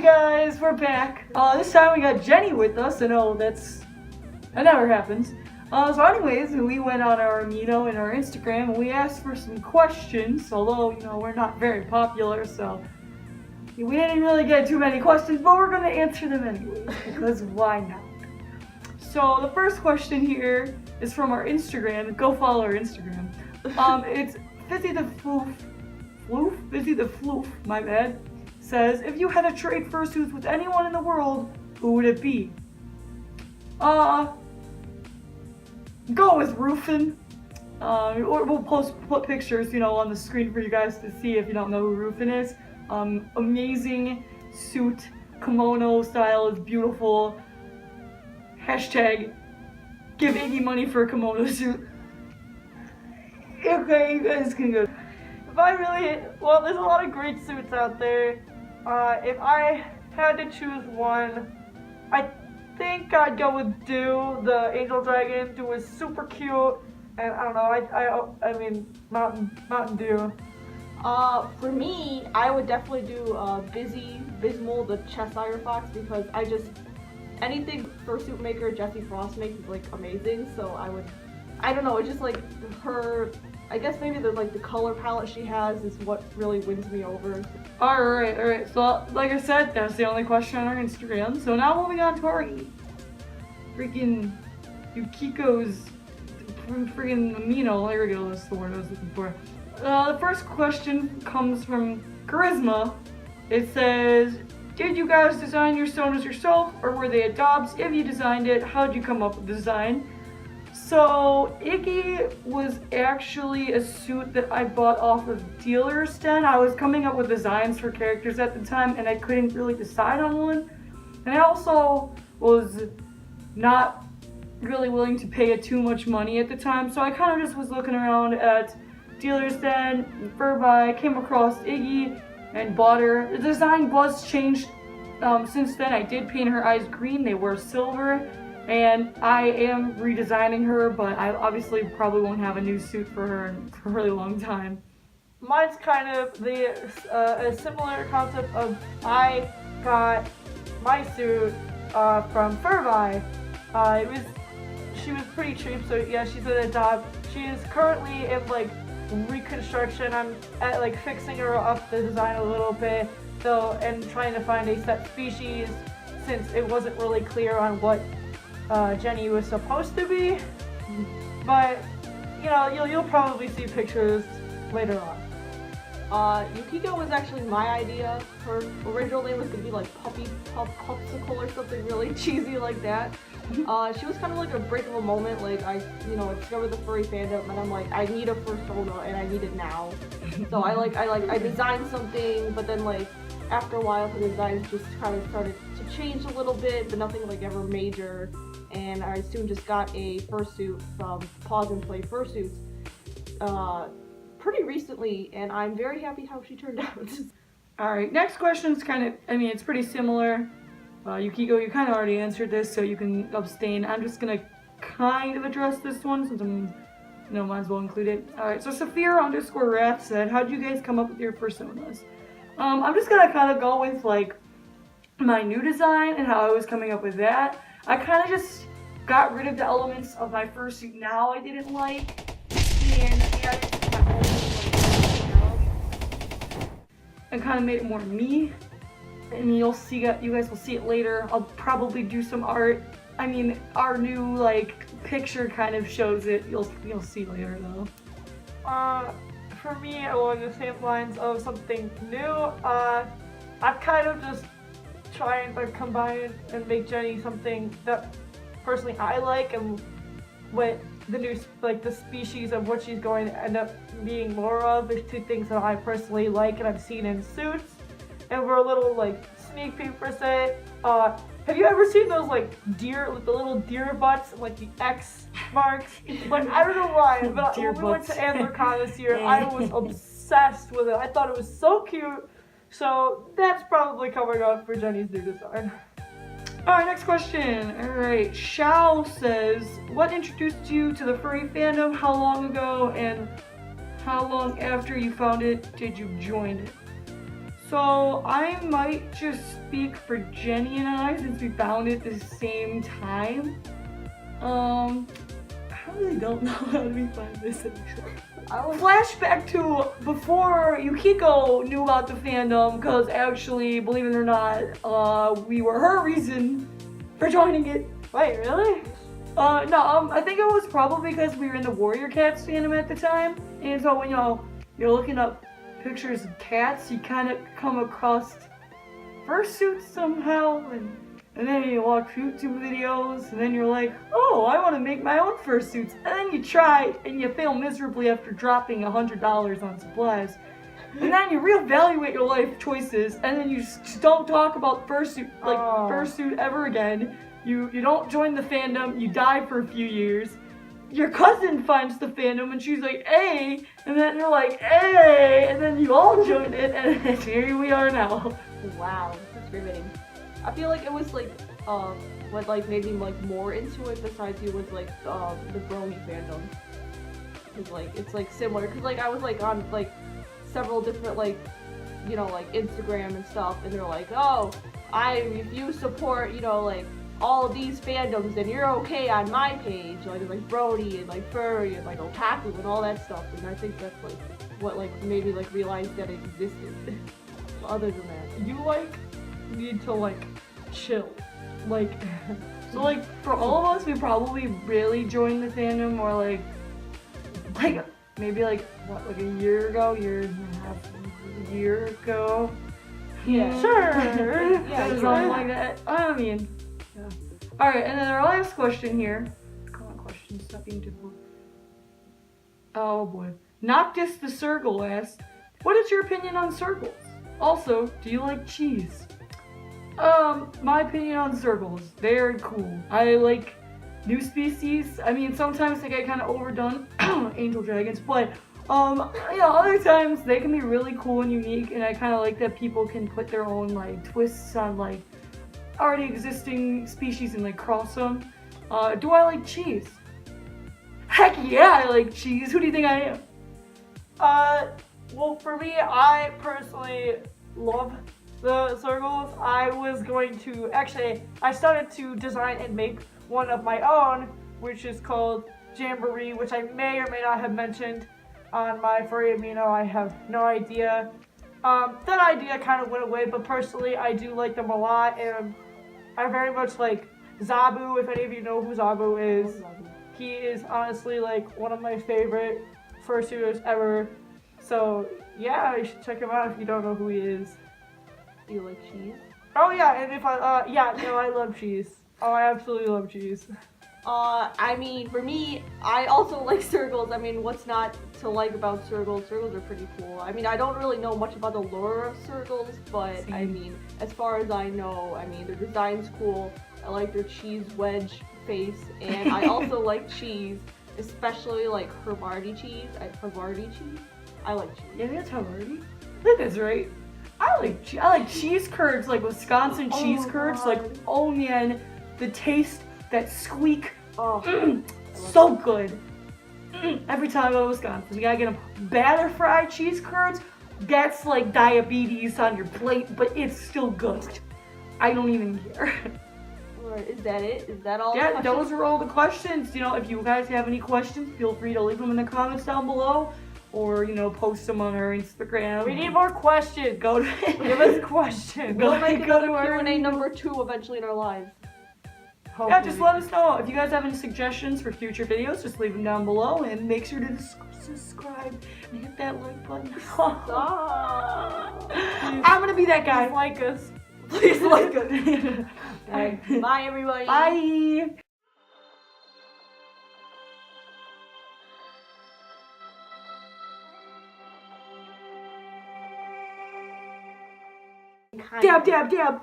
guys, we're back. This time we got Jenny with us. I know that never happens. So anyways, we went on our Amino and our Instagram and we asked for some questions. Although, we're not very popular, so we didn't really get too many questions, but we're gonna answer them anyways, because why not? So the first question here is from our Instagram. Go follow our Instagram. It's Fizzy the Floof, my bad. Says, if you had to trade fursuits with anyone in the world, who would it be? Go with Rufin. Or we'll put pictures, on the screen for you guys to see if you don't know who Rufin is. Amazing suit, kimono style is beautiful. Hashtag give Iggy money for a kimono suit. Okay, you guys can go. There's a lot of great suits out there. If I had to choose one, I think I'd go with Dew, the Angel Dragon. Dew is super cute, and I don't know, I mean, Mountain Dew. For me, I would definitely do Bismol, the Cheshire Fox, because anything fursuit maker Jessie Frost makes is like amazing, so I don't know, it's just like her, I guess maybe the color palette she has is what really wins me over. Alright, so like I said, that's the only question on our Instagram. So now moving on to our freaking Yukiko's freaking Amino. There we go, that's the word I was looking for. The first question comes from Charisma. It says, did you guys design your sonas yourself, or were they adopts? If you designed it, how'd you come up with the design? So, Iggy was actually a suit that I bought off of Dealer's Den. I was coming up with designs for characters at the time, and I couldn't really decide on one. And I also was not really willing to pay it too much money at the time, so I kind of just was looking around at Dealer's Den and Furry, came across Iggy and bought her. The design was changed since then. I did paint her eyes green, they were silver, and I am redesigning her, but I obviously probably won't have a new suit for her for a really long time. Mine's kind of a similar concept of, I got my suit from Furry. She was pretty cheap, so yeah, she's an adopt. She is currently in reconstruction. I'm fixing her up the design a little bit, and trying to find a set species, since it wasn't really clear on what Jenny was supposed to be. But you'll probably see pictures later on. Yukiko was actually my idea. Her original name was gonna be like Popsicle or something really cheesy like that. She was kind of like a breakable moment. I discovered the furry fandom, and I'm like, I need a fursona, and I need it now. So I designed something, but then after a while, the designs just kind of started to change a little bit, but nothing ever major. And I soon just got a fursuit from Pause and Play Fursuits pretty recently, and I'm very happy how she turned out. Alright, next question's it's pretty similar. Yukiko, you kind of already answered this, so you can abstain. I'm just gonna kind of address this one since I'm, might as well include it. Alright, so Saphira_Wrath said, how'd you guys come up with your personas? I'm just gonna kind of go with my new design and how I was coming up with that. I kind of just got rid of the elements of my fursuit now I didn't like, and added to my own personality, and kind of made it more me. And you guys will see it later. I'll probably do some art. I mean, our new picture kind of shows it. You'll see later though. For me, along the same lines of something new, I've kind of just trying to combine and make Jenny something that personally I like, and what the new the species of what she's going to end up being more of is two things that I personally like and I've seen in suits. And for a little sneak peek per se, have you ever seen those deer with the little deer butts and the X marks? I don't know why, but when we went to AntlerCon this year, I was obsessed with it. I thought it was so cute. So that's probably coming up for Jenny's new design. Alright, next question. Alright, Shao says, what introduced you to the furry fandom? How long ago, and how long after you found it did you join it? So I might just speak for Jenny and I since we found it at the same time. I really don't know how we find this actually. Flashback to before Yukiko knew about the fandom, because actually, believe it or not, we were her reason for joining it. Wait, really? No, I think it was probably because we were in the Warrior Cats fandom at the time, and so when you're looking up pictures of cats, you kind of come across fursuits somehow, and then you watch YouTube videos, and then you're like, oh, I want to make my own fursuits. And then you try, and you fail miserably after dropping $100 on supplies. And then you reevaluate your life choices, and then you just don't talk about fursuit ever again. You don't join the fandom, you die for a few years. Your cousin finds the fandom, and she's like, hey, and then you're like, hey, and then you all join it, and here we are now. Wow, that's riveting. I feel like it was like, what like made me like more into it besides you was like the Brony fandom. Cause like it's like similar, cause like I was like on like several different like, you know, like Instagram and stuff, and they're like, oh, if you support, you know, like all of these fandoms, then you're okay on my page. Like like Brony and like Furry and like Otaku and all that stuff. And I think that's like what like made me like realize that it existed. Other than that, You need to chill. So like for all of us, we probably really joined the fandom or like maybe like a year ago, year and a half, a year ago. Yeah. Sure. Yeah, Something like that. I mean, yeah. All right, and then our last question here. Come on, questions. Stop being difficult. Oh boy. Noctis the Circle asked, "What is your opinion on circles? Also, do you like cheese?" My opinion on circles, they're cool. I like new species. I mean, sometimes they get kind of overdone, angel dragons, but other times they can be really cool and unique, and I kind of like that people can put their own like twists on like already existing species and like cross them. Do I like cheese? Heck yeah, I like cheese. Who do you think I am? Well, for me, I personally love the circles. I started to design and make one of my own, which is called Jamboree, which I may or may not have mentioned on my Furry Amino. I have no idea. That idea kind of went away, but personally, I do like them a lot, and I very much like Zabu. If any of you know who Zabu is, he is honestly like one of my favorite fursuiters ever. So yeah, you should check him out if you don't know who he is. do you like cheese? Oh yeah, and if I love cheese. Oh, I absolutely love cheese. I mean, for me, I also like circles. I mean, what's not to like about circles? Circles are pretty cool. I mean, I don't really know much about the lore of circles, but I mean, as far as I know, I mean, their design's cool. I like their cheese wedge face, and I also like cheese, especially like Havarti cheese. I like cheese. Yeah, that's Havarti. I think that's right. I like cheese curds, like Wisconsin cheese curds. God. Like, oh man, the taste, that squeak. Oh, So good. Every time I go to Wisconsin, you gotta get them batter fried cheese curds. That's like diabetes on your plate, but it's still good. I don't even care. Alright, is that it? Is that all? Yeah, those are all the questions. You know, if you guys have any questions, feel free to leave them in the comments down below, or post them on our Instagram. We need more questions. Go to Give us questions. We'll make go another to our Q&A number 2 eventually in our lives. Yeah, just let us know. If you guys have any suggestions for future videos, just leave them down below, and make sure to subscribe and hit that like button. I'm gonna be that guy. Please like us. Please like us. Alright, bye everybody. Bye. Dab, dab, dab.